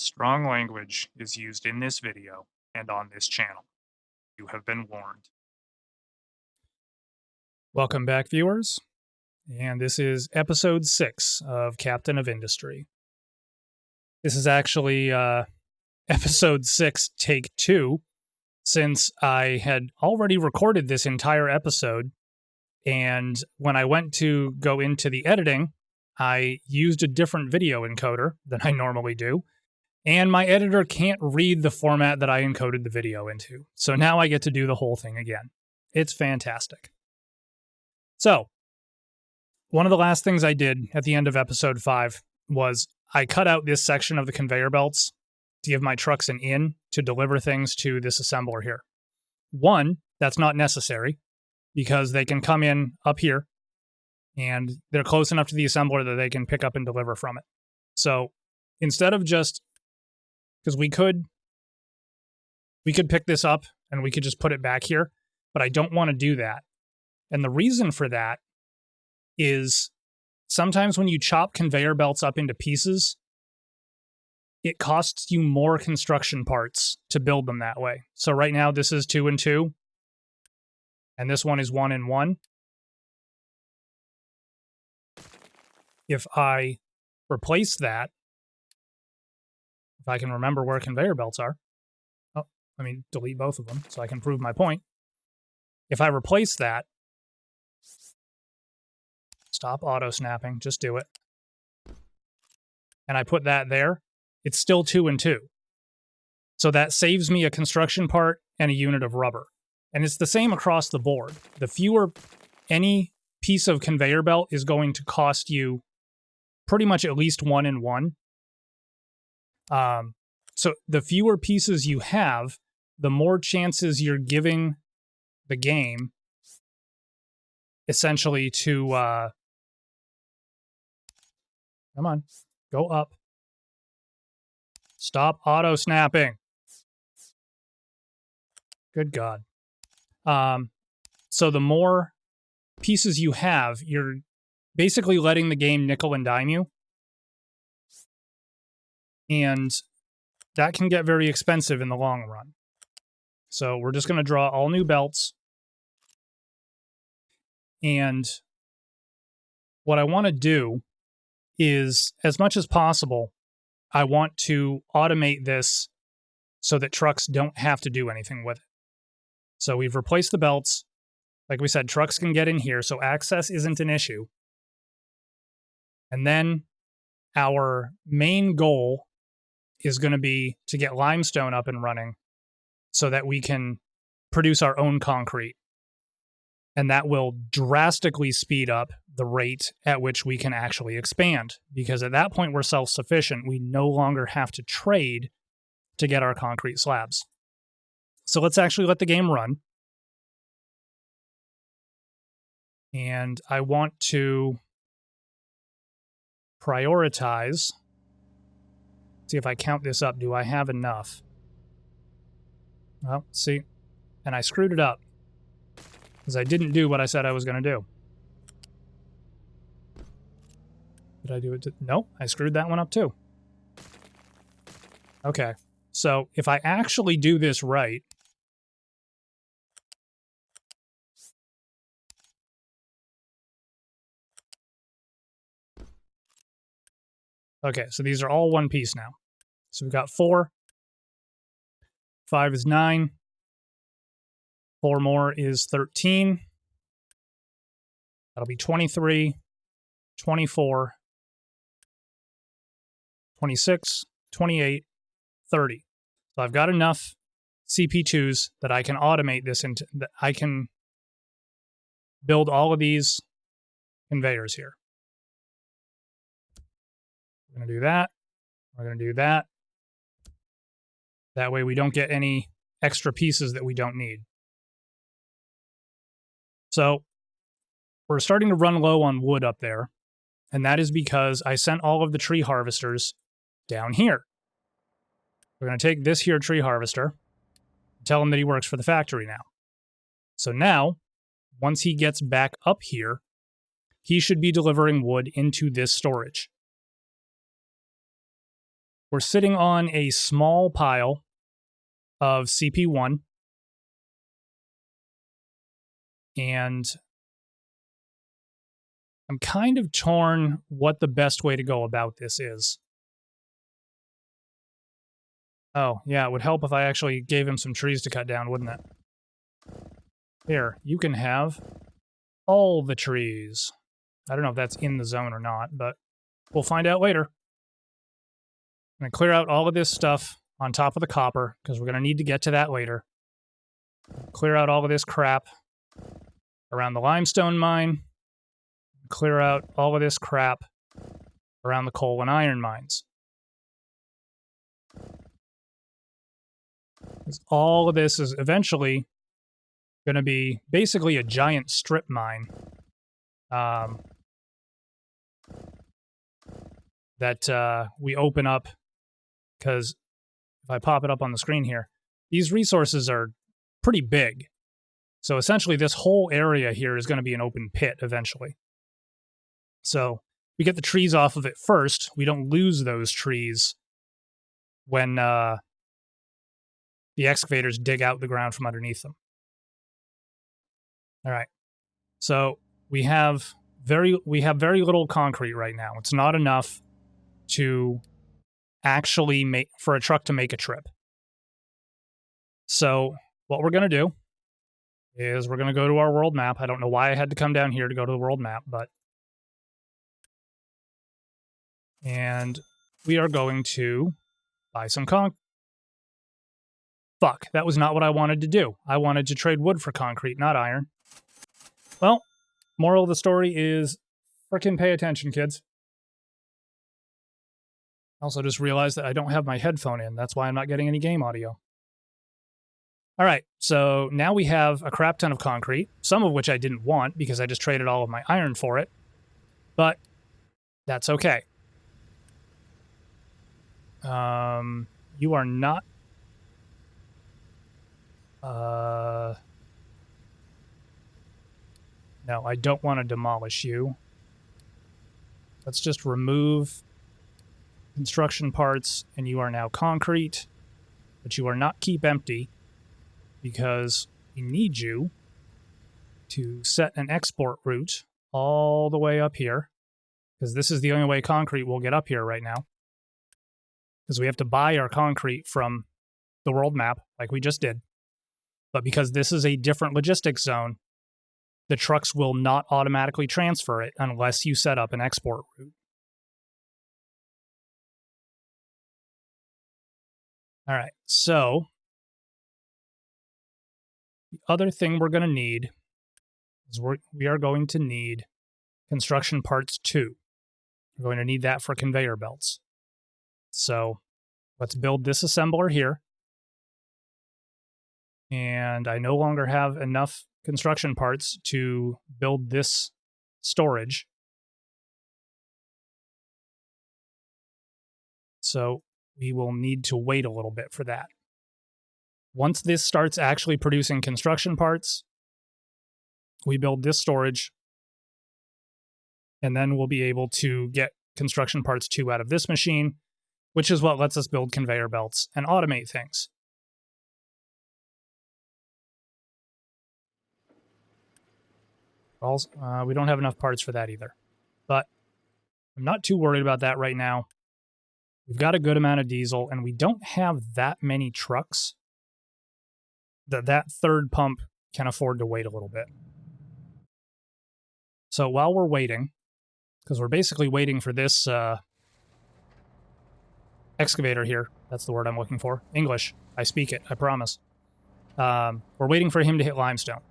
Strong language is used in this video and on this channel. You have been warned. Welcome back, viewers. And this is episode 6 of Captain of Industry. This is actually episode 6, take 2, since I had already recorded this entire episode. And when I went to go into the editing, I used a different video encoder than I normally do. And my editor can't read the format that I encoded the video into. So now I get to do the whole thing again. It's fantastic. So, one of the last things I did at the end of episode 5 was I cut out this section of the conveyor belts to give my trucks an in to deliver things to this assembler here. One, that's not necessary because they can come in up here and they're close enough to the assembler that they can pick up and deliver from it. So, instead of just, because we could pick this up and we could just put it back here, but I don't want to do that. And the reason for that is sometimes when you chop conveyor belts up into pieces, it costs you more construction parts to build them that way. So right now this is 2 and 2, and this one is 1 and 1. If I replace that, if I can remember where conveyor belts are, delete both of them so I can prove my point. If I replace that, stop auto snapping, just do it. And I put that there, it's still 2 and 2. So that saves me a construction part and a unit of rubber. And it's the same across the board. The fewer any piece of conveyor belt is going to cost you pretty much at least 1 and 1. So the fewer pieces you have, the more chances you're giving the game essentially to come on, go up. Stop auto snapping. Good God. So the more pieces you have, you're basically letting the game nickel and dime you. And that can get very expensive in the long run. So we're just going to draw all new belts. And what I want to do is, as much as possible, I want to automate this so that trucks don't have to do anything with it. So we've replaced the belts. Like we said, trucks can get in here, so access isn't an issue. And then our main goal is going to be to get limestone up and running so that we can produce our own concrete. And that will drastically speed up the rate at which we can actually expand. Because at that point, we're self-sufficient. We no longer have to trade to get our concrete slabs. So let's actually let the game run. And I want to prioritize. See if I count this up. Do I have enough? Well, see. And I screwed it up because I didn't do what I said I was going to do. Did I do it? No, I screwed that one up too. Okay, so if I actually do this right, okay, so these are all one piece now. So we've got 4. 5 is 9. 4 more is 13. That'll be 23, 24, 26, 28, 30. So I've got enough CP2s that I can automate this into, that I can build all of these conveyors here. We're going to do that. We're going to do that. That way we don't get any extra pieces that we don't need. So we're starting to run low on wood up there, and that is because I sent all of the tree harvesters down here. We're going to take this here tree harvester and tell him that he works for the factory now. So now, once he gets back up here, he should be delivering wood into this storage. we're sitting on a small pile of CP1, and I'm kind of torn what the best way to go about this is. Oh, yeah, it would help if I actually gave him some trees to cut down, wouldn't it? Here, you can have all the trees. I don't know if that's in the zone or not, but we'll find out later. I'm going to clear out all of this stuff on top of the copper, because we're going to need to get to that later. Clear out all of this crap around the limestone mine. Clear out all of this crap around the coal and iron mines. All of this is eventually going to be basically a giant strip mine that we open up, because if I pop it up on the screen here, these resources are pretty big. So essentially this whole area here is going to be an open pit eventually. So we get the trees off of it first. We don't lose those trees when the excavators dig out the ground from underneath them. All right. So we have very little concrete right now. It's not enough to actually make for a truck to make a trip. So what we're going to do is we're going to go to our world map. I don't know why I had to come down here to go to the world map, but and we are going to buy some Fuck, that was not what I wanted to do. I wanted to trade wood for concrete, not iron. Well, moral of the story is frickin' pay attention, kids. Also just realized that I don't have my headphone in. That's why I'm not getting any game audio. All right, so now we have a crap ton of concrete, some of which I didn't want because I just traded all of my iron for it. But that's okay. You are not... No, I don't want to demolish you. Let's just remove construction parts, and you are now concrete. But you are not keep empty, because we need you to set an export route all the way up here, because this is the only way concrete will get up here right now. Because we have to buy our concrete from the world map, like we just did. But because this is a different logistics zone, the trucks will not automatically transfer it unless you set up an export route. All right, so the other thing we're going to need is we are going to need construction parts 2. We're going to need that for conveyor belts. So let's build this assembler here. And I no longer have enough construction parts to build this storage. So we will need to wait a little bit for that. Once this starts actually producing construction parts, we build this storage, and then we'll be able to get construction parts 2 out of this machine, which is what lets us build conveyor belts and automate things. Also, we don't have enough parts for that either. But I'm not too worried about that right now. We've got a good amount of diesel, and we don't have that many trucks that third pump can afford to wait a little bit. So while we're waiting, because we're basically waiting for this excavator here. That's the word I'm looking for. English. I speak it. I promise. We're waiting for him to hit limestone.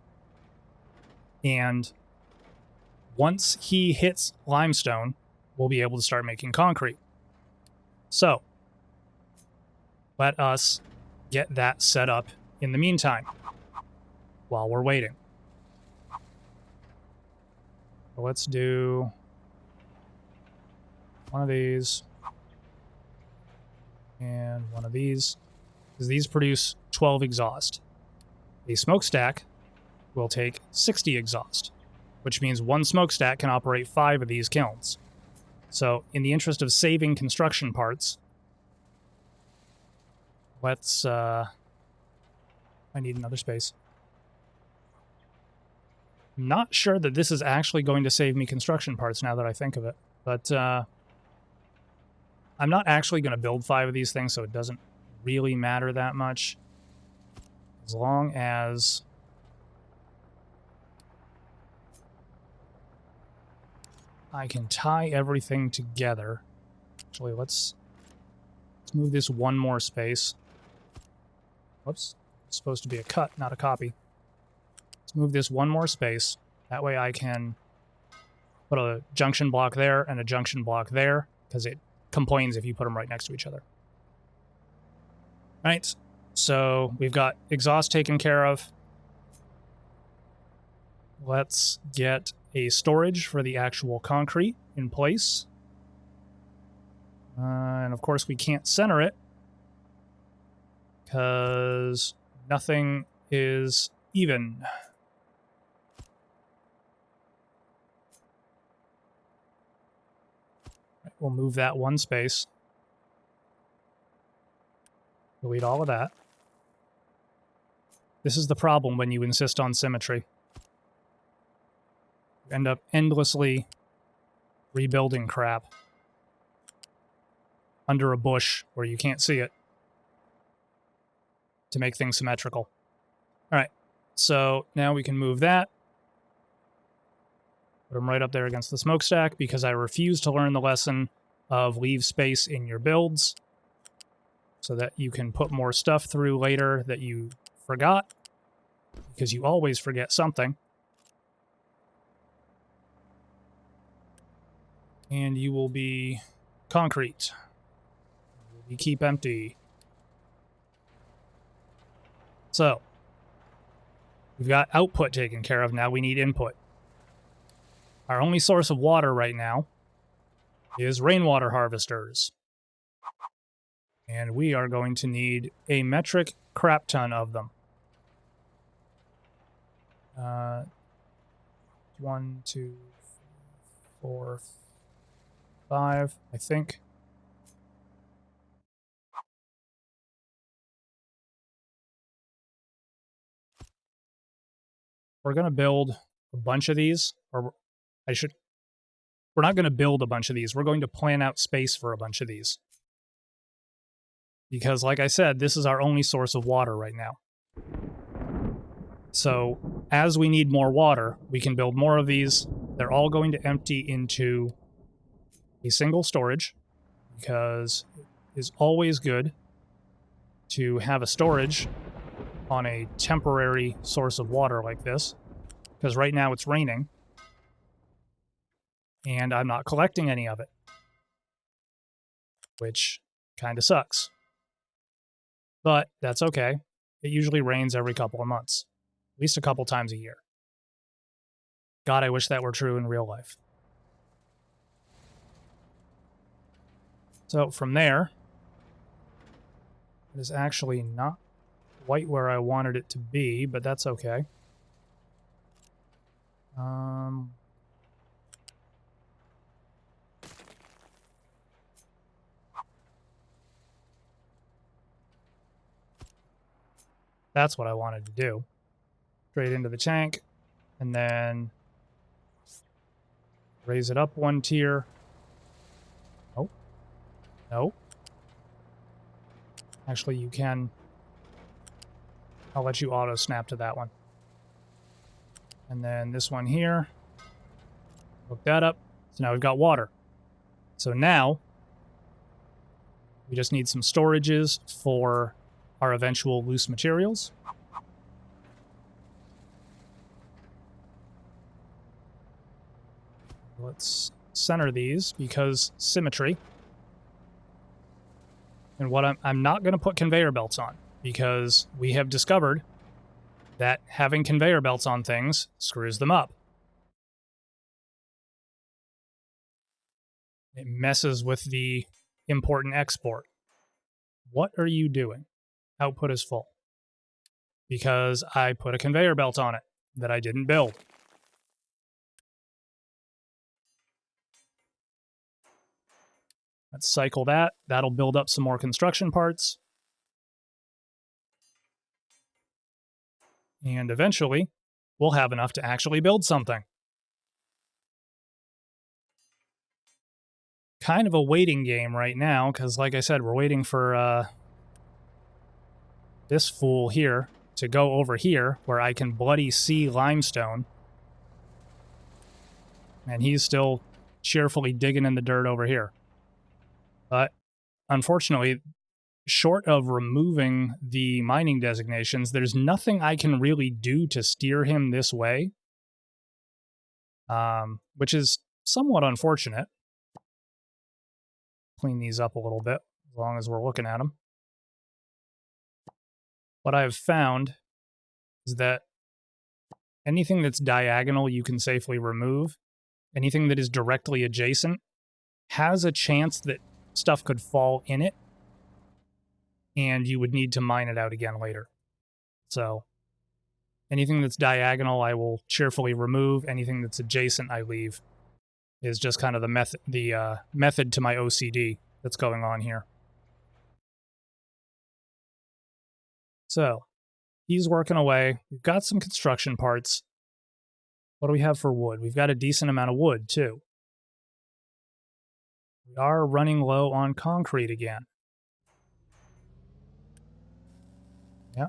And once he hits limestone, we'll be able to start making concrete. So let us get that set up in the meantime while we're waiting. So let's do one of these and one of these, because these produce 12 exhaust. A smokestack will take 60 exhaust, which means one smokestack can operate 5 of these kilns. So in the interest of saving construction parts, let's, I need another space. I'm not sure that this is actually going to save me construction parts now that I think of it, but I'm not actually going to build 5 of these things, so it doesn't really matter that much. As long as I can tie everything together. Actually, let's move this one more space. Whoops. It's supposed to be a cut, not a copy. Let's move this one more space. That way I can put a junction block there and a junction block there, because it complains if you put them right next to each other. All right, so we've got exhaust taken care of. Let's get a storage for the actual concrete in place. And of course we can't center it because nothing is even. Right, we'll move that one space. Delete all of that. This is the problem when you insist on symmetry. You end up endlessly rebuilding crap under a bush where you can't see it to make things symmetrical. All right, so now we can move that. Put them right up there against the smokestack because I refuse to learn the lesson of leave space in your builds so that you can put more stuff through later that you forgot, because you always forget something. And you will be concrete. You keep empty. So, we've got output taken care of. Now we need input. Our only source of water right now is rainwater harvesters. And we are going to need a metric crap ton of them. 1, 2, 4, 5, I think. We're going to build a bunch of these, or we're not going to build a bunch of these. We're going to plan out space for a bunch of these. Because, like I said, this is our only source of water right now. So, as we need more water, we can build more of these. They're all going to empty into a single storage, because it is always good to have a storage on a temporary source of water like this, because right now it's raining and I'm not collecting any of it, which kind of sucks. But that's okay. It usually rains every couple of months, at least a couple times a year. God, I wish that were true in real life. So from there, it is actually not quite where I wanted it to be, but that's okay. That's what I wanted to do. Straight into the tank, and then raise it up one tier. Oh, no. Actually, you can. I'll let you auto snap to that one. And then this one here. Hook that up. So now we've got water. So now we just need some storages for our eventual loose materials. Let's center these because symmetry. And what I'm not going to put conveyor belts on, because we have discovered that having conveyor belts on things screws them up. It messes with the import and export. What are you doing? Output is full. Because I put a conveyor belt on it that I didn't build. Let's cycle that. That'll build up some more construction parts. And eventually, we'll have enough to actually build something. Kind of a waiting game right now, because like I said, we're waiting for this fool here to go over here where I can bloody see limestone. And he's still cheerfully digging in the dirt over here. But unfortunately, short of removing the mining designations, there's nothing I can really do to steer him this way, which is somewhat unfortunate. Clean these up a little bit, as long as we're looking at them. What I've found is that anything that's diagonal you can safely remove. Anything that is directly adjacent has a chance that stuff could fall in it, and you would need to mine it out again later. So anything that's diagonal, I will cheerfully remove. Anything that's adjacent, I leave. Is just kind of the method to my OCD that's going on here. So he's working away. We've got some construction parts. What do we have for wood? We've got a decent amount of wood, too. We are running low on concrete again. Yeah.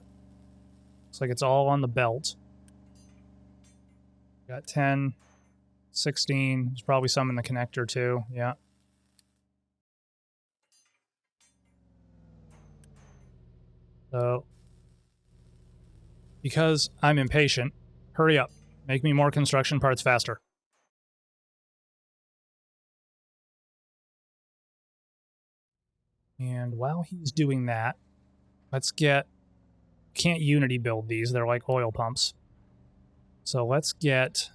Looks like it's all on the belt. Got 10, 16. There's probably some in the connector, too. Yeah. So, because I'm impatient, hurry up. Make me more construction parts faster. And while he's doing that, let's get... Can't Unity build these. They're like oil pumps. So let's get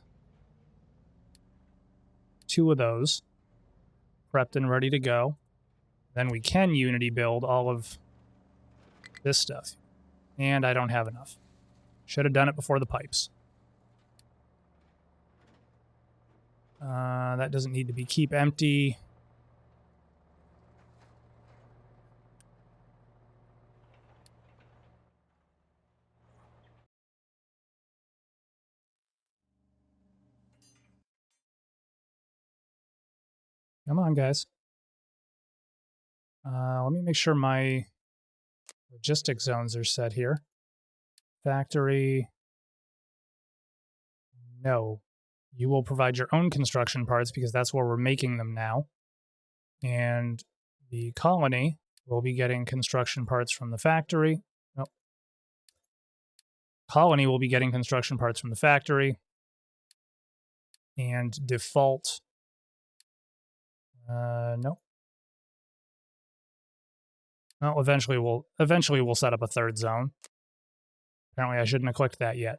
2 of those prepped and ready to go. Then we can Unity build all of this stuff. And I don't have enough. Should have done it before the pipes. That doesn't need to be keep empty. Come on, guys. Let me make sure my logistic zones are set here. Factory. No. You will provide your own construction parts because that's where we're making them now. And the colony will be getting construction parts from the factory. Nope. Colony will be getting construction parts from the factory. And default... nope. Well, eventually we'll set up a third zone. Apparently I shouldn't have clicked that yet.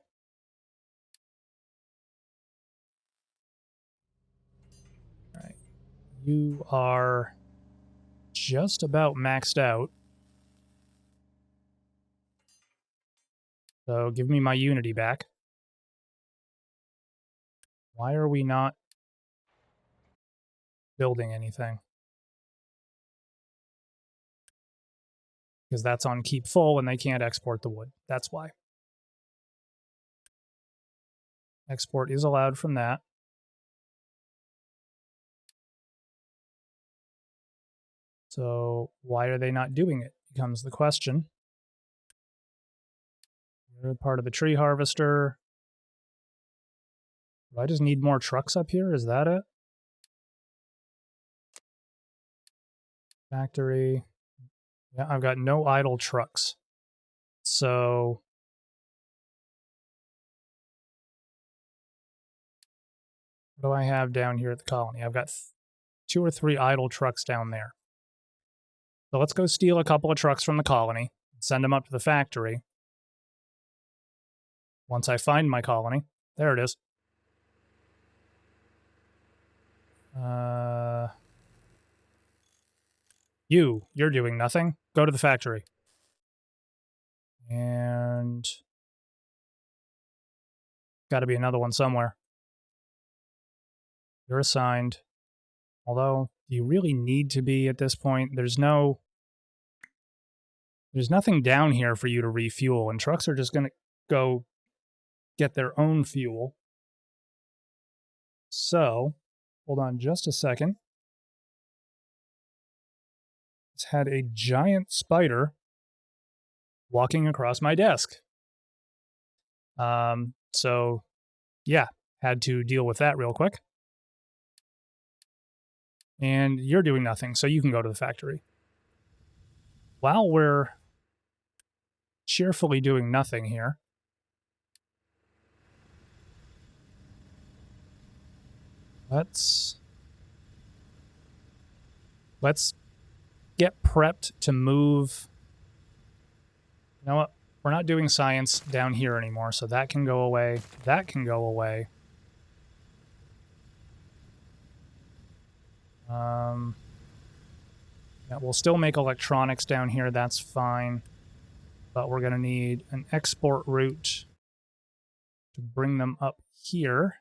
Alright. You are just about maxed out. So give me my Unity back. Why are we not building anything? Because that's on keep full and they can't export the wood. That's why. Export is allowed from that. So why are they not doing it? Becomes the question. You're part of the tree harvester. Do I just need more trucks up here? Is that it? Factory. Yeah, I've got no idle trucks. So what do I have down here at the colony? I've got 2 or 3 idle trucks down there. So let's go steal a couple of trucks from the colony and send them up to the factory. Once I find my colony. There it is. You're doing nothing. Go to the factory. And got to be another one somewhere. You're assigned. Although, do you really need to be at this point? There's nothing down here for you to refuel, and trucks are just going to go get their own fuel. So, hold on just a second. It's had a giant spider walking across my desk. So, yeah, had to deal with that real quick. And you're doing nothing, so you can go to the factory. While we're cheerfully doing nothing here, let's get prepped to move. You know what? We're not doing science down here anymore, so that can go away. That can go away. Yeah, we'll still make electronics down here, that's fine. But we're going to need an export route to bring them up here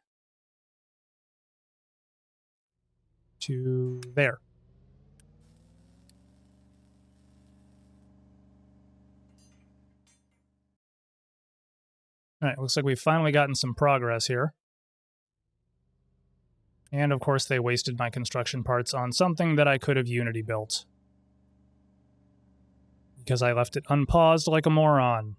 to there. All right, looks like we've finally gotten some progress here. And of course they wasted my construction parts on something that I could have Unity built. Because I left it unpaused like a moron.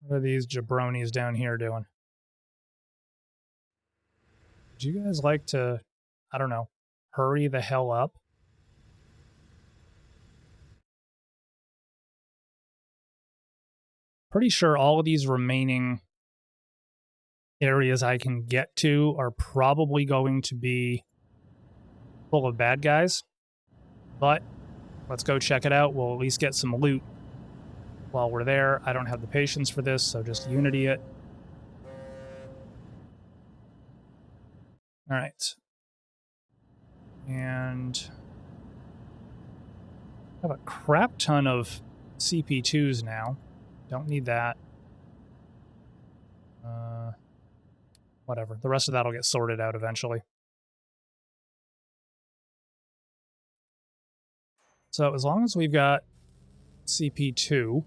What are these jabronis down here doing? Would you guys like to, I don't know, hurry the hell up? Pretty sure all of these remaining areas I can get to are probably going to be full of bad guys. But let's go check it out. We'll at least get some loot while we're there. I don't have the patience for this, so just Unity it. All right. And I have a crap ton of CP2s now. Don't need that. Whatever. The rest of that will get sorted out eventually. So as long as we've got CP2...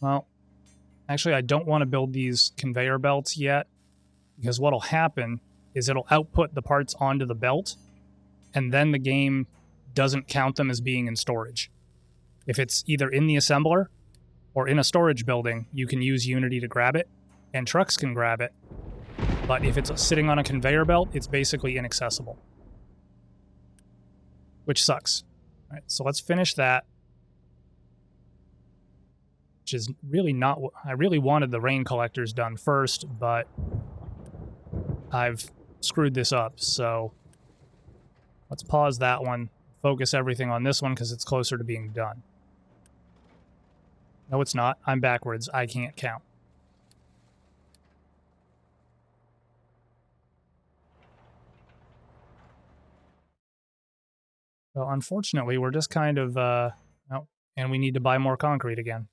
Well, actually I don't want to build these conveyor belts yet, because what'll happen is it'll output the parts onto the belt, and then the game doesn't count them as being in storage. If it's either in the assembler or in a storage building, you can use Unity to grab it, and trucks can grab it. But if it's sitting on a conveyor belt, it's basically inaccessible. Which sucks. All right, so let's finish that. Which is really not what... I really wanted the rain collectors done first, but I've screwed this up, so let's pause that one, focus everything on this one because it's closer to being done. No, it's not. I'm backwards. I can't count. Well, unfortunately, we're just kind of, nope, and we need to buy more concrete again.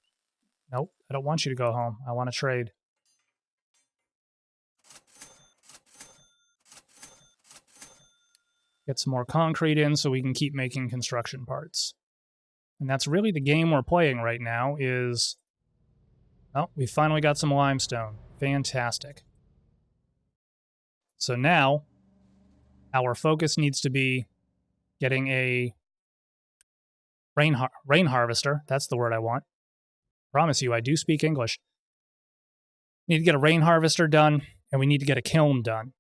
Nope, I don't want you to go home. I want to trade. Get some more concrete in so we can keep making construction parts. And that's really the game we're playing right now is... Oh, we finally got some limestone. Fantastic. So now, our focus needs to be getting a rain harvester. That's the word I want. Promise you, I do speak English. Need to get a rain harvester done, and we need to get a kiln done.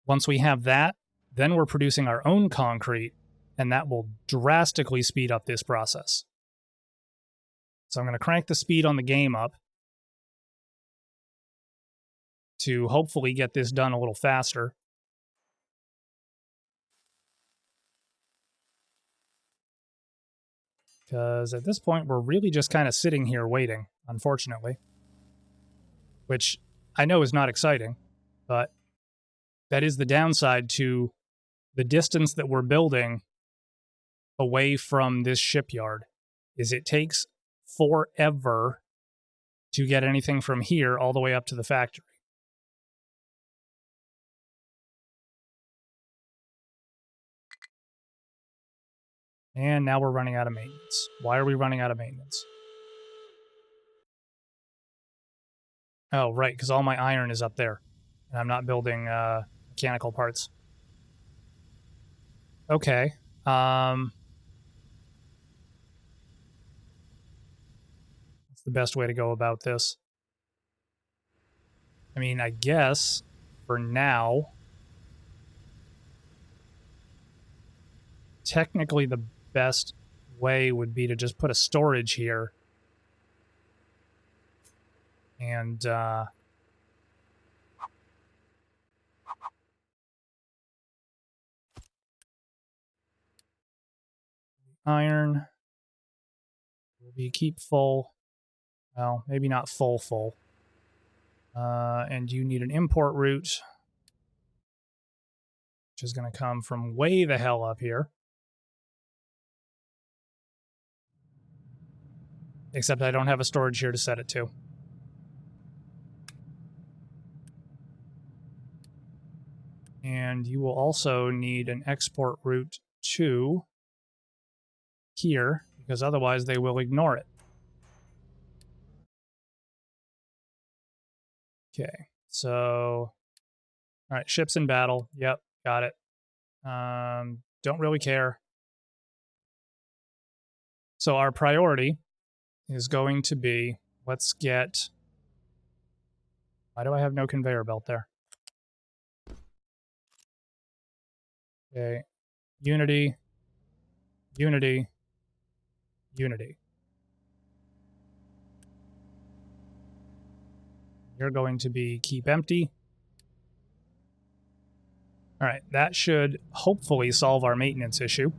Once we have that, then we're producing our own concrete, and that will drastically speed up this process. So I'm going to crank the speed on the game up to hopefully get this done a little faster. Because at this point, we're really just kind of sitting here waiting, unfortunately. Which I know is not exciting, but that is the downside to the distance that we're building away from this shipyard, is it takes forever to get anything from here all the way up to the factory. And now we're running out of maintenance. Why are we running out of maintenance? Oh, right, because all my iron is up there. And I'm not building mechanical parts. Okay. What's the best way to go about this? I mean, I guess for now, technically the best way would be to just put a storage here. And iron will be keep full. Well, maybe not full. And you need an import route, which is going to come from way the hell up here. Except I don't have a storage here to set it to. And you will also need an export route to here, because otherwise they will ignore it. Okay, so... Alright, ships in battle. Yep, got it. Don't really care. So our priority is going to be, let's get... Why do I have no conveyor belt there? Okay, Unity, Unity, Unity. You're going to be keep empty. Alright, that should hopefully solve our maintenance issue.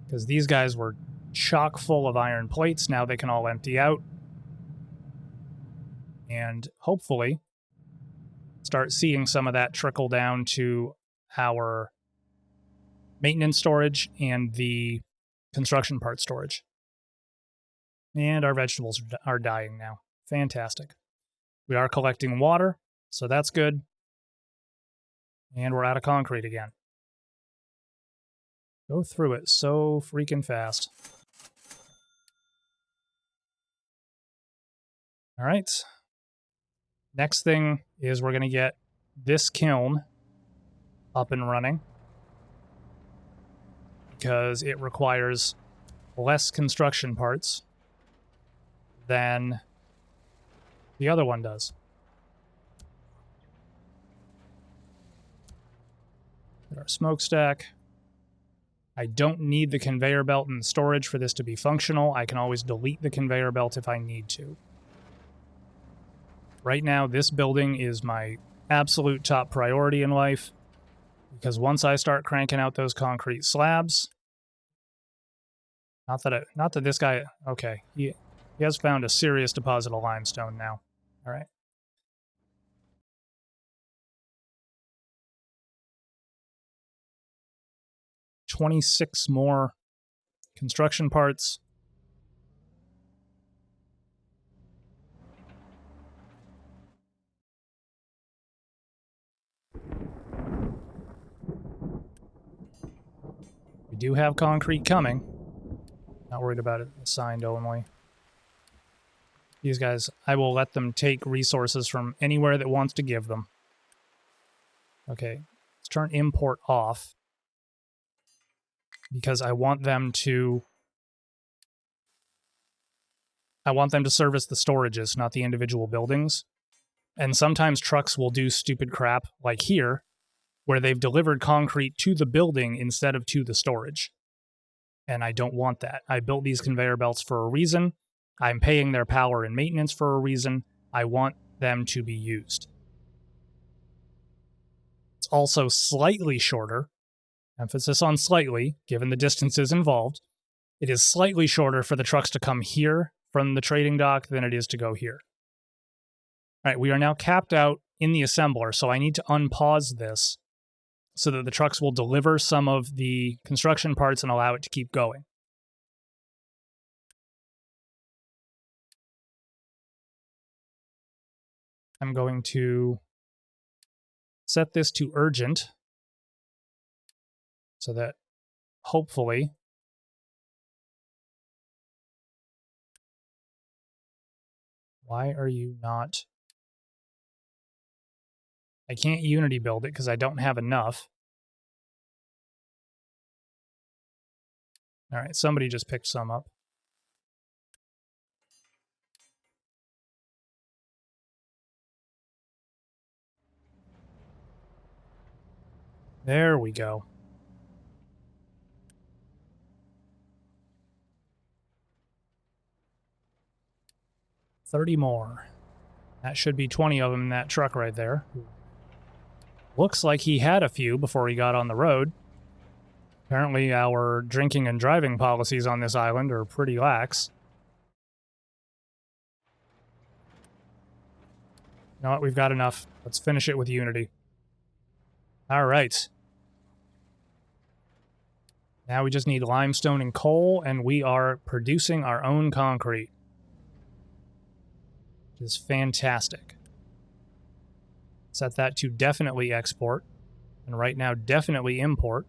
Because these guys were chock full of iron plates, now they can all empty out. And hopefully start seeing some of that trickle down to our maintenance storage and the construction part storage. And our vegetables are dying now. Fantastic. We are collecting water, so that's good. And we're out of concrete again. Go through it so freaking fast. All right. Next thing is we're going to get this kiln up and running, because it requires less construction parts than the other one does. Get our smokestack. I don't need the conveyor belt and storage for this to be functional. I can always delete the conveyor belt if I need to. Right now, this building is my absolute top priority in life, because once I start cranking out those concrete slabs, not that this guy, okay, he has found a serious deposit of limestone now. All right. $26 more construction parts. We do have concrete coming. Not worried about it. Assigned only. These guys, I will let them take resources from anywhere that wants to give them. Okay, let's turn import off, because I want them to service the storages, not the individual buildings. And sometimes trucks will do stupid crap, like here, where they've delivered concrete to the building instead of to the storage. And I don't want that. I built these conveyor belts for a reason. I'm paying their power and maintenance for a reason. I want them to be used. It's also slightly shorter. Emphasis on slightly, given the distances involved. It is slightly shorter for the trucks to come here from the trading dock than it is to go here. All right, we are now capped out in the assembler, so I need to unpause this so that the trucks will deliver some of the construction parts and allow it to keep going. I'm going to set this to urgent so that hopefully, why are you not? I can't Unity build it because I don't have enough. All right, somebody just picked some up. There we go. $30 more. That should be 20 of them in that truck right there. Looks like he had a few before he got on the road. Apparently our drinking and driving policies on this island are pretty lax. You know what? We've got enough. Let's finish it with Unity. All right. Now we just need limestone and coal, and we are producing our own concrete. Which is fantastic. Set that to definitely export, and right now definitely import.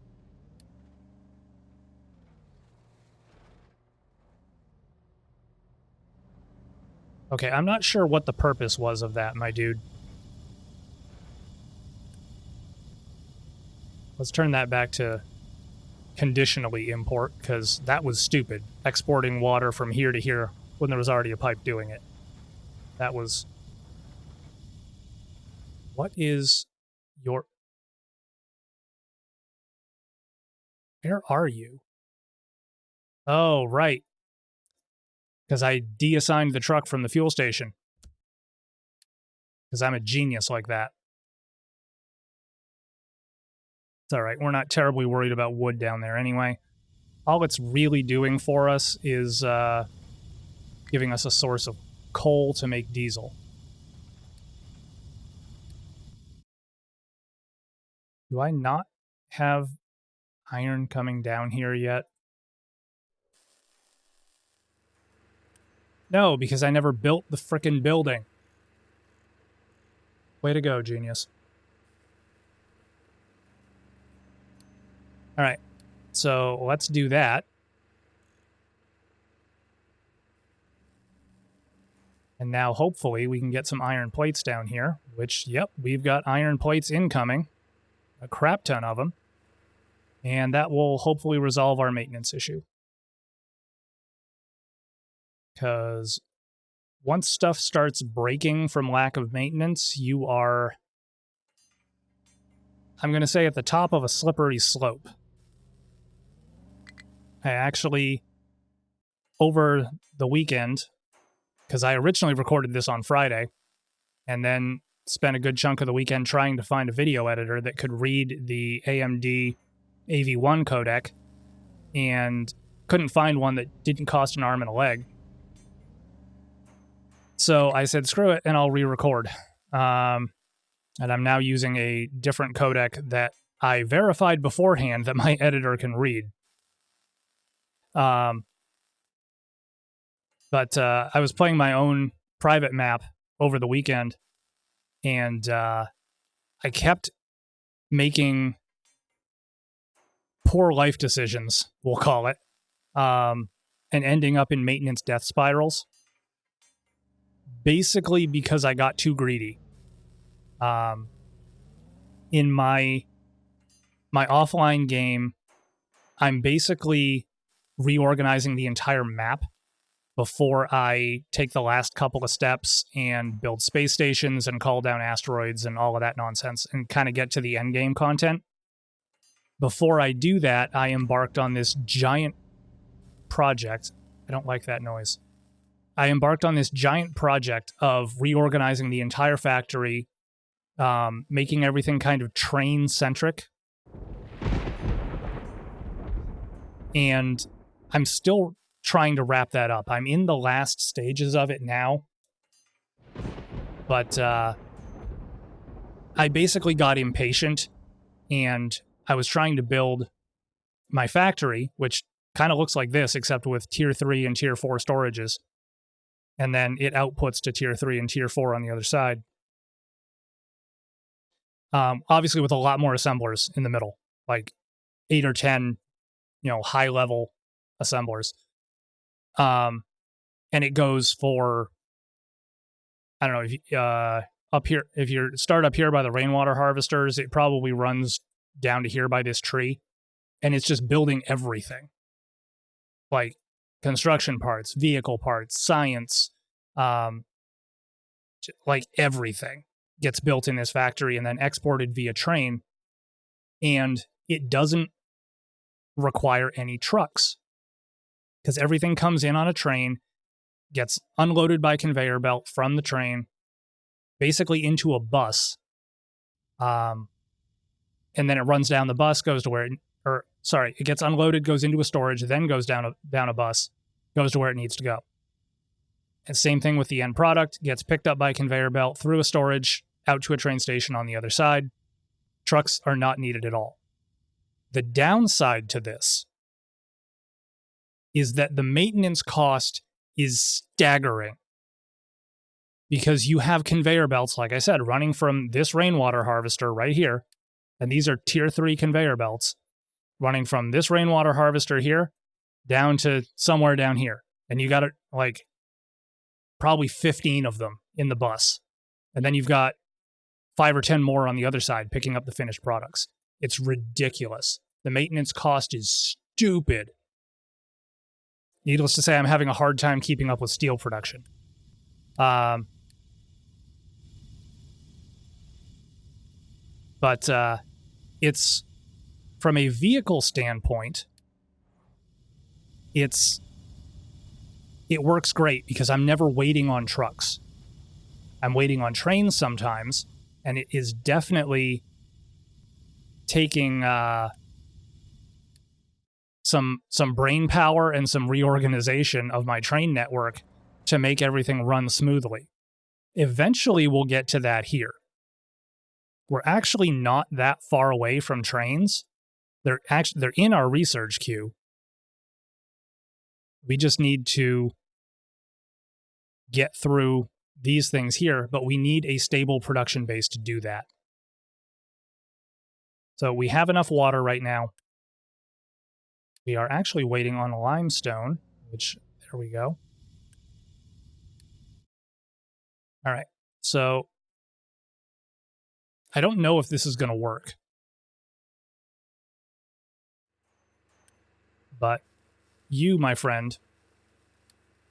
Okay, I'm not sure what the purpose was of that, my dude. Let's turn that back to conditionally import, because that was stupid. Exporting water from here to here when there was already a pipe doing it. That was... What is your... Where are you? Oh, right. Because I deassigned the truck from the fuel station. Because I'm a genius like that. It's alright, we're not terribly worried about wood down there anyway. All it's really doing for us is giving us a source of coal to make diesel. Do I not have iron coming down here yet? No, because I never built the frickin' building. Way to go, genius. Alright, so let's do that. And now hopefully we can get some iron plates down here, which, yep, we've got iron plates incoming. A crap ton of them. And that will hopefully resolve our maintenance issue. Because once stuff starts breaking from lack of maintenance, you are, I'm going to say, at the top of a slippery slope. I actually, over the weekend, because I originally recorded this on Friday, and then spent a good chunk of the weekend trying to find a video editor that could read the AMD AV1 codec, and couldn't find one that didn't cost an arm and a leg. So I said, screw it, and I'll re-record. And I'm now using a different codec that I verified beforehand that my editor can read. But I was playing my own private map over the weekend, and I kept making poor life decisions, we'll call it, and ending up in maintenance death spirals. Basically because I got too greedy. In my offline game, I'm basically reorganizing the entire map before I take the last couple of steps and build space stations and call down asteroids and all of that nonsense and kind of get to the end game content. Before I do that, I embarked on this giant project. I don't like that noise. I embarked on this giant project of reorganizing the entire factory, making everything kind of train-centric. And I'm still trying to wrap that up. I'm in the last stages of it now. But I basically got impatient, and I was trying to build my factory, which kind of looks like this, except with Tier 3 and Tier 4 storages. And then it outputs to Tier 3 and Tier 4 on the other side. Obviously with a lot more assemblers in the middle, like 8 or 10 high level assemblers. And it goes for, I don't know, if you, up here, if you start up here by the rainwater harvesters, it probably runs down to here by this tree, and it's just building everything, like construction parts, vehicle parts, science, like everything gets built in this factory and then exported via train, and it doesn't require any trucks because everything comes in on a train, gets unloaded by conveyor belt from the train, basically into a bus, and then it runs down the bus, goes to where it gets unloaded, goes into a storage, then goes down a bus, goes to where it needs to go. And same thing with the end product, gets picked up by conveyor belt through a storage, out to a train station on the other side. Trucks are not needed at all. The downside to this is that the maintenance cost is staggering because you have conveyor belts, like I said, running from this rainwater harvester right here, and these are tier 3 conveyor belts, running from this rainwater harvester here down to somewhere down here. And you got like probably 15 of them in the bus. And then you've got 5 or 10 more on the other side picking up the finished products. It's ridiculous. The maintenance cost is stupid. Needless to say, I'm having a hard time keeping up with steel production. But it's, from a vehicle standpoint, it works great because I'm never waiting on trucks. I'm waiting on trains sometimes, and it is definitely taking some brain power and some reorganization of my train network to make everything run smoothly. Eventually, we'll get to that here. We're actually not that far away from trains. They're in our research queue. We just need to get through these things here, but we need a stable production base to do that. So we have enough water right now. We are actually waiting on limestone, which, there we go. All right, so I don't know if this is going to work. But you, my friend,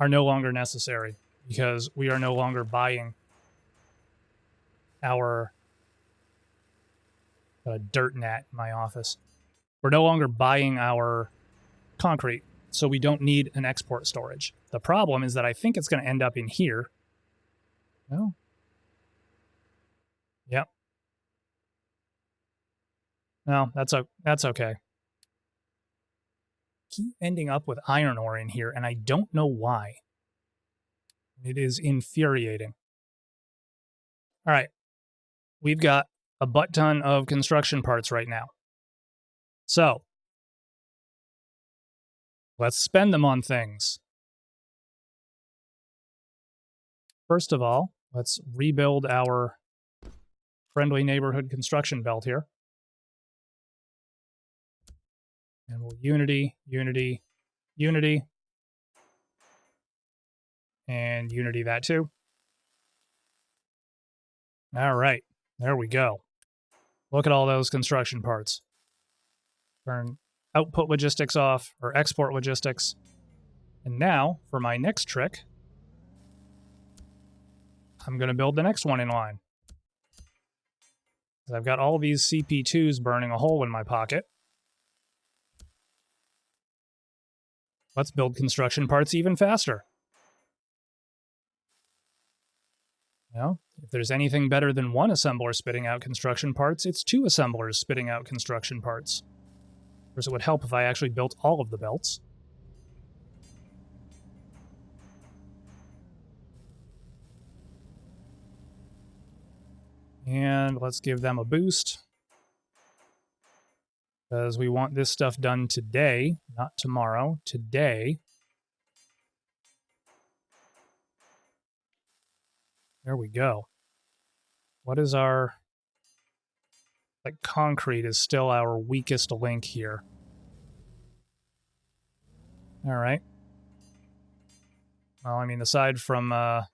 are no longer necessary because we are no longer buying our dirt gnat in my office. We're no longer buying our concrete, so we don't need an export storage. The problem is that I think it's going to end up in here. No? Yep. No, that's okay. Keep ending up with iron ore in here, and I don't know why. It is infuriating. All right. We've got a butt ton of construction parts right now. So, let's spend them on things. First of all, let's rebuild our friendly neighborhood construction belt here. And we'll unity, unity, unity. And unity that too. All right, there we go. Look at all those construction parts. Turn output logistics off, or export logistics. And now, for my next trick, I'm going to build the next one in line. I've got all these CP2s burning a hole in my pocket. Let's build construction parts even faster. Well, if there's anything better than one assembler spitting out construction parts, it's 2 assemblers spitting out construction parts. Of course, it would help if I actually built all of the belts. And let's give them a boost. Because we want this stuff done today, not tomorrow, today. There we go. What is our... Like, concrete is still our weakest link here. All right. Well, I mean, aside from my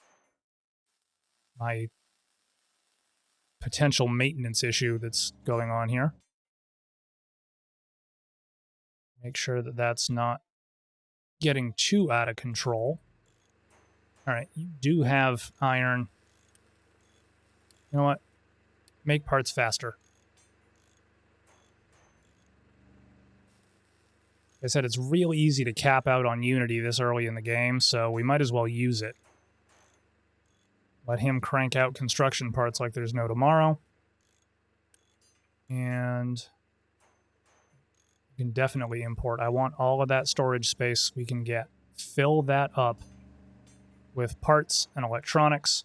potential maintenance issue that's going on here, make sure that that's not getting too out of control. All right, you do have iron. You know what? Make parts faster. Like I said, it's real easy to cap out on Unity this early in the game, so we might as well use it. Let him crank out construction parts like there's no tomorrow. And you can definitely import. I want all of that storage space we can get. Fill that up with parts and electronics.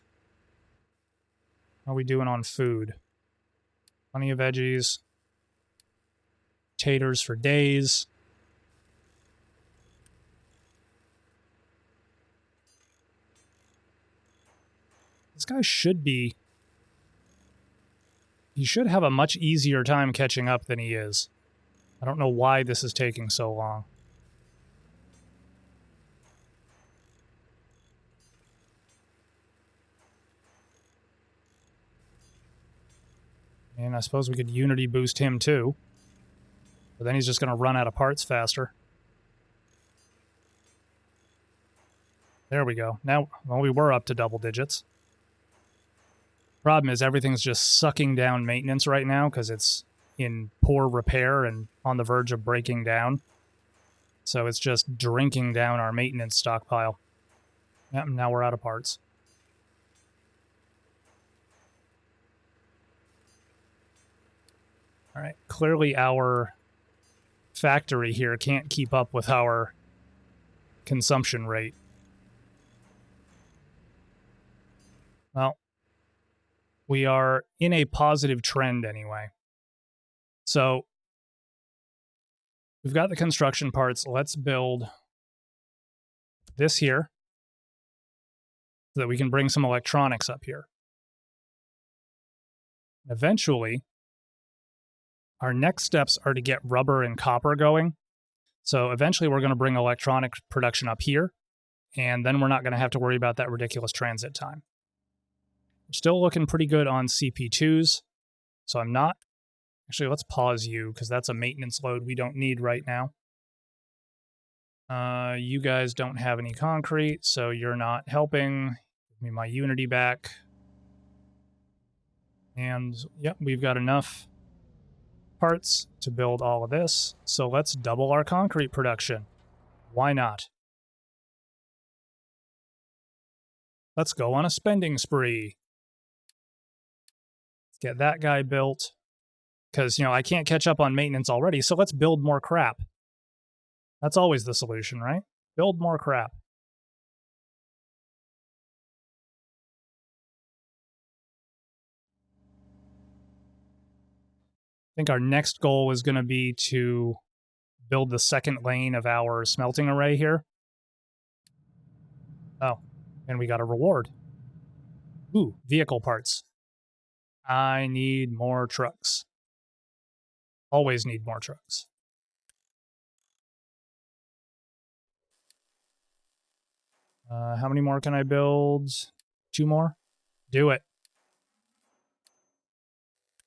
How are we doing on food? Plenty of veggies. Taters for days. This guy should be... He should have a much easier time catching up than he is. I don't know why this is taking so long. And I suppose we could Unity boost him too. But then he's just going to run out of parts faster. There we go. Now, well, we were up to double digits. Problem is everything's just sucking down maintenance right now because it's in poor repair and on the verge of breaking down. So it's just drinking down our maintenance stockpile. Yep, now we're out of parts. All right, clearly our factory here can't keep up with our consumption rate. Well, we are in a positive trend anyway. So we've got the construction parts. Let's build this here so that we can bring some electronics up here. Eventually, our next steps are to get rubber and copper going. So eventually we're going to bring electronic production up here, and then we're not going to have to worry about that ridiculous transit time. We're still looking pretty good on CP2s, so I'm not... Actually, let's pause you, because that's a maintenance load we don't need right now. You guys don't have any concrete, so you're not helping. Give me my Unity back. And, yep, we've got enough parts to build all of this, so let's double our concrete production. Why not? Let's go on a spending spree. Let's get that guy built. Because, you know, I can't catch up on maintenance already, so let's build more crap. That's always the solution, right? Build more crap. I think our next goal is going to be to build the second lane of our smelting array here. Oh, and we got a reward. Ooh, vehicle parts. I need more trucks. Always need more trucks. How many more can I build? 2 more? Do it.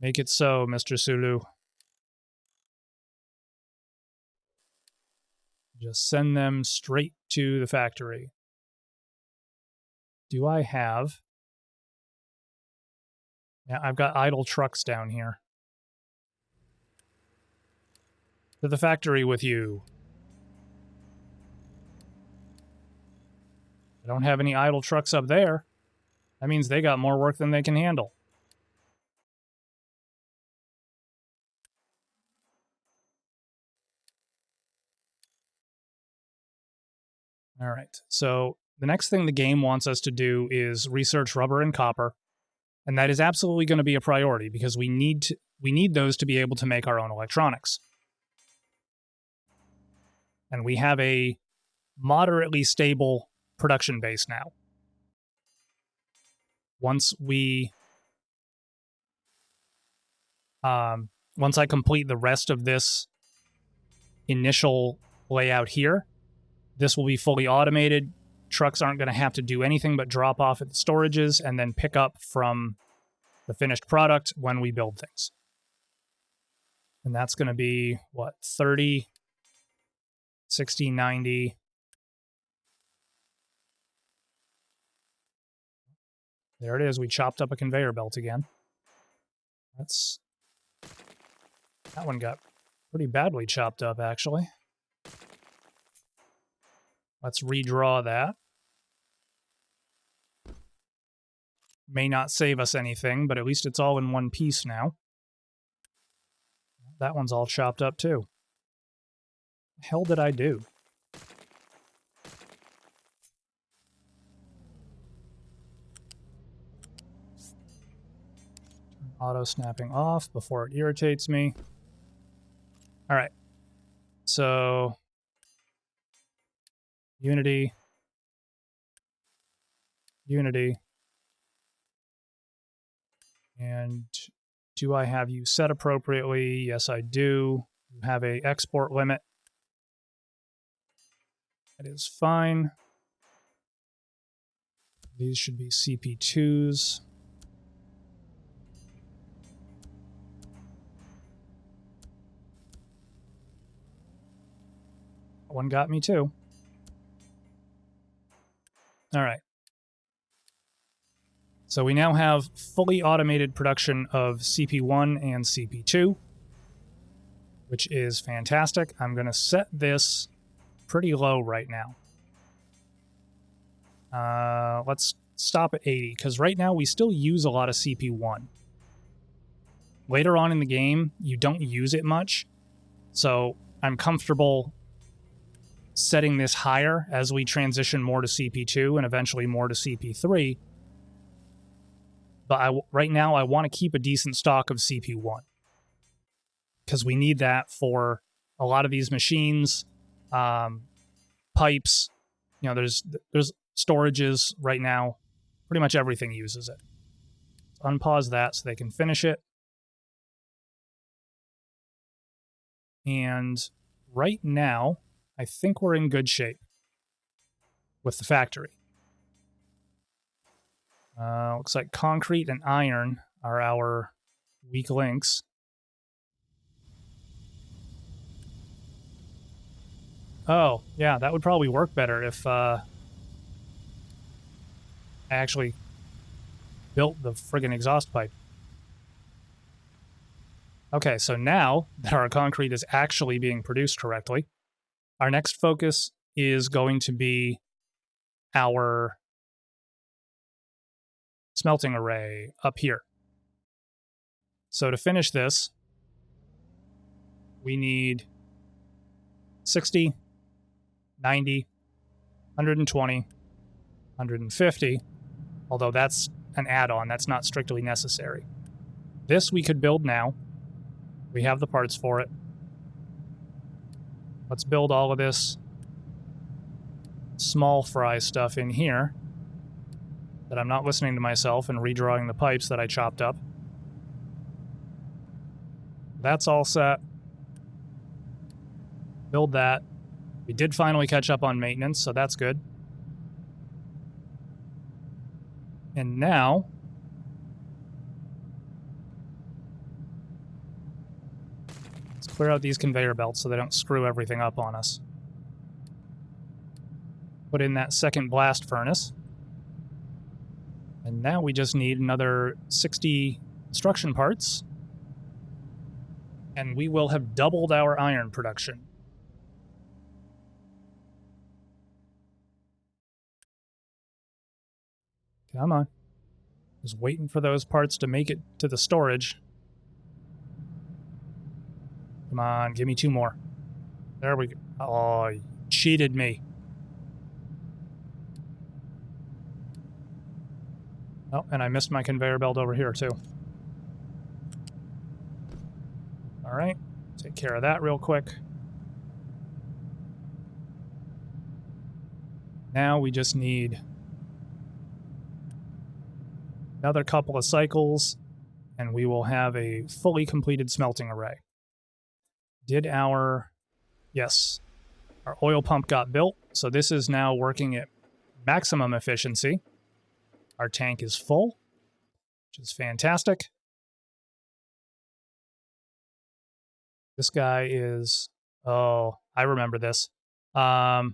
Make it so, Mr. Sulu. Just send them straight to the factory. Do I have... Yeah, I've got idle trucks down here. To the factory with you. I don't have any idle trucks up there. That means they got more work than they can handle. All right, so the next thing the game wants us to do is research rubber and copper, and that is absolutely going to be a priority because we need those to be able to make our own electronics. And we have a moderately stable production base now. Once I complete the rest of this initial layout here, This will be fully automated. Trucks aren't going to have to do anything but drop off at the storages and then pick up from the finished product when we build things. And that's going to be, what, 30, 60, 90. There it is. We chopped up a conveyor belt again. That one got pretty badly chopped up, actually. Let's redraw that. May not save us anything, but at least it's all in one piece now. That one's all chopped up too. What the hell did I do? Auto snapping off before it irritates me. All right. So Unity. And do I have you set appropriately? Yes, I do. You have a export limit. That is fine. These should be CP2s. One got me too. All right. So we now have fully automated production of CP1 and CP2, which is fantastic. I'm going to set this pretty low right now. Let's stop at 80, because right now we still use a lot of CP1. Later on in the game, you don't use it much, so I'm comfortable setting this higher as we transition more to CP2 and eventually more to CP3. But right now, I want to keep a decent stock of CP1 because we need that for a lot of these machines, pipes. You know, there's storages right now. Pretty much everything uses it. Unpause that so they can finish it. And right now, I think we're in good shape with the factory. Looks like concrete and iron are our weak links. Oh, yeah, that would probably work better if I actually built the friggin' exhaust pipe. Okay, so now that our concrete is actually being produced correctly, our next focus is going to be our smelting array up here. So to finish this, we need 60, 90, 120, 150, although that's an add-on, that's not strictly necessary. This we could build now. We have the parts for it. Let's build all of this small fry stuff in here that I'm not listening to myself and redrawing the pipes that I chopped up. That's all set. Build that. We did finally catch up on maintenance, so that's good. And now, let's clear out these conveyor belts so they don't screw everything up on us. Put in that second blast furnace. And now we just need another 60 construction parts. And we will have doubled our iron production. Come on. Just waiting for those parts to make it to the storage. Come on, give me 2 more. There we go. Oh, you cheated me. Oh, and I missed my conveyor belt over here, too. All right, take care of that real quick. Now we just need another couple of cycles, and we will have a fully completed smelting array. Yes, our oil pump got built, So this is now working at maximum efficiency. Our tank is full, which is fantastic. This guy is, oh, I remember this. The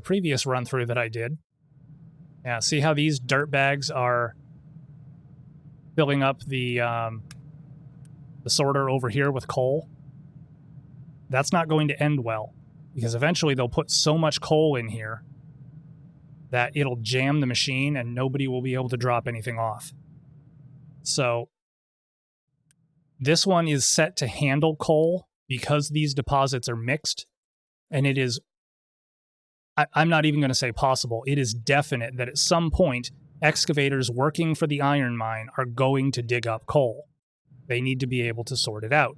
previous run through that I did. Yeah, see how these dirt bags are filling up the sorter over here with coal? That's not going to end well, because eventually they'll put so much coal in here that it'll jam the machine and nobody will be able to drop anything off. So this one is set to handle coal because these deposits are mixed, and it is, I'm not even going to say possible, it is definite that at some point excavators working for the iron mine are going to dig up coal. They need to be able to sort it out.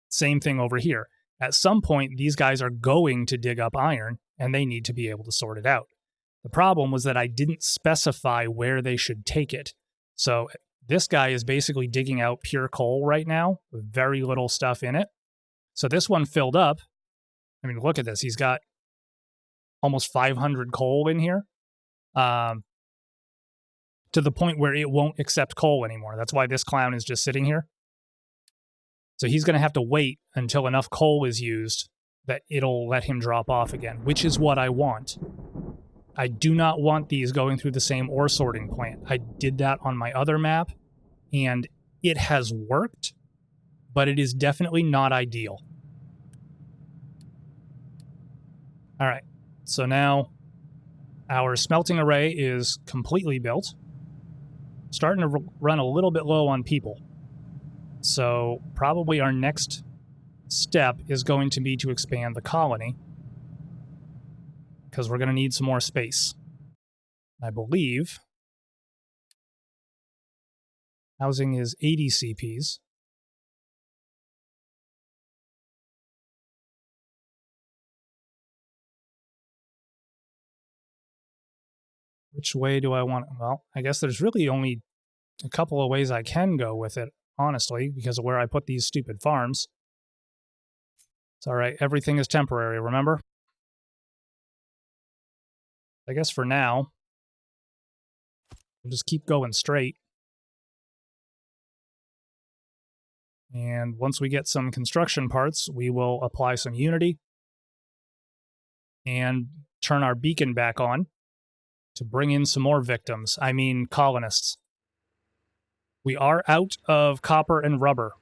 Same thing over here. At some point, these guys are going to dig up iron, and they need to be able to sort it out. The problem was that I didn't specify where they should take it. So this guy is basically digging out pure coal right now with very little stuff in it. So this one filled up. I mean, look at this. He's got almost 500 coal in here, to the point where it won't accept coal anymore. That's why this clown is just sitting here. So he's going to have to wait until enough coal is used that it'll let him drop off again, which is what I want. I do not want these going through the same ore sorting plant. I did that on my other map, and it has worked, but it is definitely not ideal. All right, so now our smelting array is completely built. Starting to run a little bit low on people. So probably our next step is going to be to expand the colony, because we're going to need some more space. I believe housing is 80 CPs. Which way do I want? Well, I guess there's really only a couple of ways I can go with it, honestly, because of where I put these stupid farms. It's all right. Everything is temporary, remember? I guess for now, we'll just keep going straight. And once we get some construction parts, we will apply some Unity and turn our beacon back on to bring in some more victims. I mean, colonists. We are out of copper and rubber,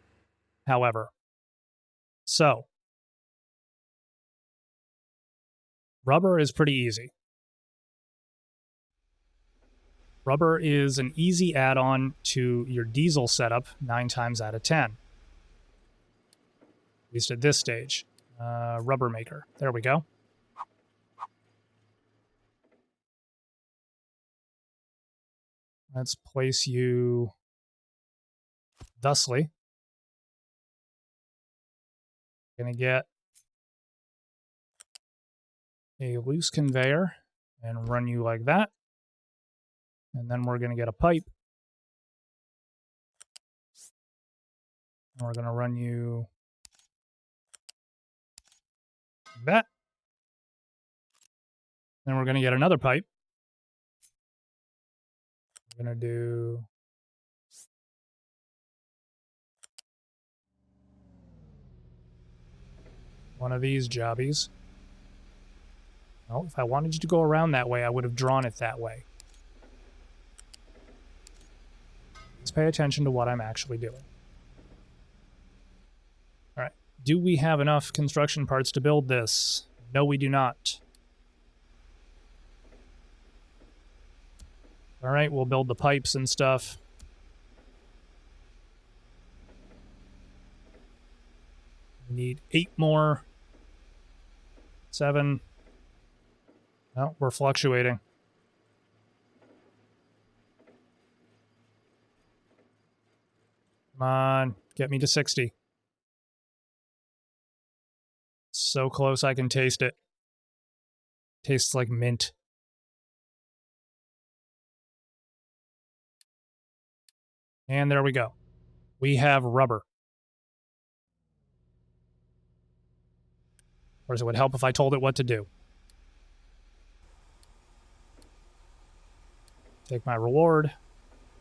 however. So, rubber is pretty easy. Rubber is an easy add-on to your diesel setup 9 times out of 10. At least at this stage. Rubber maker. There we go. Let's place you thusly. Gonna get a loose conveyor and run you like that. And then we're gonna get a pipe. And we're gonna run you like that. Then we're gonna get another pipe. We're gonna do one of these jobbies. Well, if I wanted you to go around that way, I would have drawn it that way. Let's pay attention to what I'm actually doing. All right. Do we have enough construction parts to build this? No, we do not. All right, we'll build the pipes and stuff. We need 8 more. 7. No, we're fluctuating. Come on, get me to 60. So close I can taste it. Tastes like mint. And there we go. we have rubber. Of course, it would help if I told it what to do. Take my reward,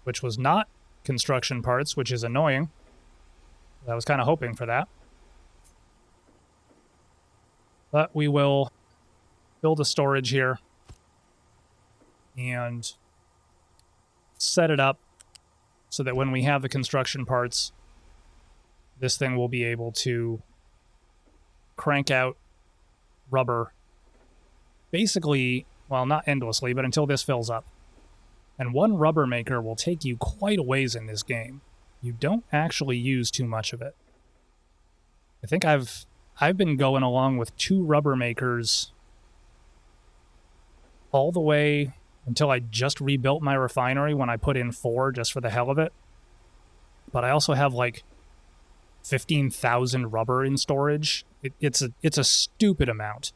which was not construction parts, which is annoying. I was kind of hoping for that. But we will build a storage here and set it up so that when we have the construction parts, this thing will be able to crank out rubber basically, well, not endlessly, but until this fills up. And one rubber maker will take you quite a ways in this game. You don't actually use too much of it. I think I've been going along with 2 rubber makers all the way until I just rebuilt my refinery when I put in 4 just for the hell of it. But I also have like 15,000 rubber in storage. It's a stupid amount.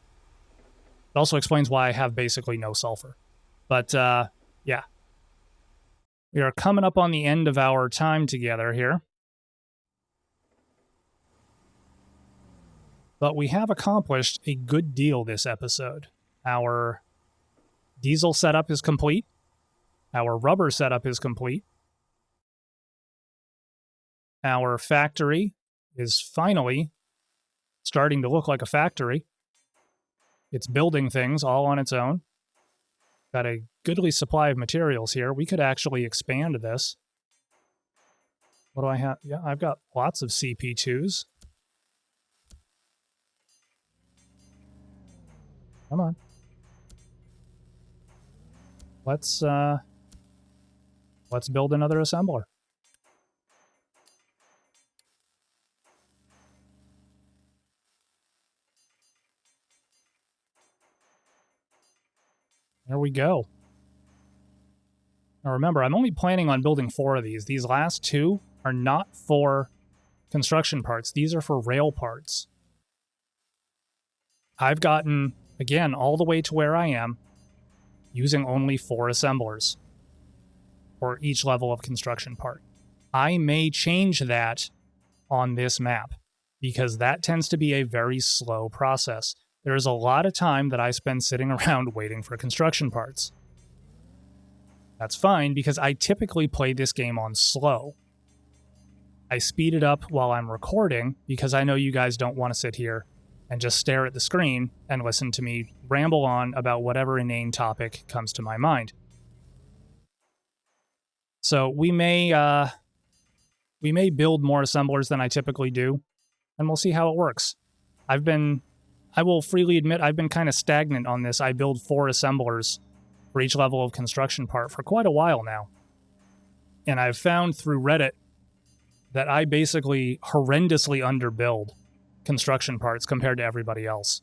It also explains why I have basically no sulfur. But yeah. We are coming up on the end of our time together here. But we have accomplished a good deal this episode. Our diesel setup is complete. Our rubber setup is complete. Our factory is finally starting to look like a factory. It's building things all on its own. Got a goodly supply of materials here. We could actually expand this. What do I have? Yeah, I've got lots of CP2s. Come on. Let's build another assembler. There we go. Now remember, I'm only planning on building 4 of these. These last 2 are not for construction parts. These are for rail parts. I've gotten, again, all the way to where I am, using only 4 assemblers for each level of construction part. I may change that on this map, because that tends to be a very slow process. There is a lot of time that I spend sitting around waiting for construction parts. That's fine, because I typically play this game on slow. I speed it up while I'm recording, because I know you guys don't want to sit here and just stare at the screen and listen to me ramble on about whatever inane topic comes to my mind. So we may build more assemblers than I typically do, and we'll see how it works. I will freely admit I've been kind of stagnant on this. I build 4 assemblers for each level of construction part for quite a while now. And I've found through Reddit that I basically horrendously underbuild construction parts compared to everybody else.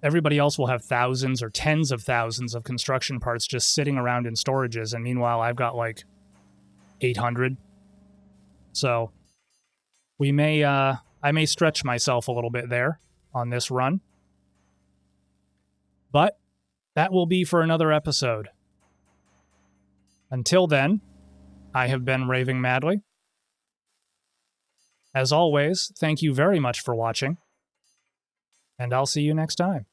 Everybody else will have thousands or tens of thousands of construction parts just sitting around in storages, and meanwhile I've got like 800. So I may stretch myself a little bit there on this run. But that will be for another episode. Until then, I have been Raving Madly. As always, thank you very much for watching, and I'll see you next time.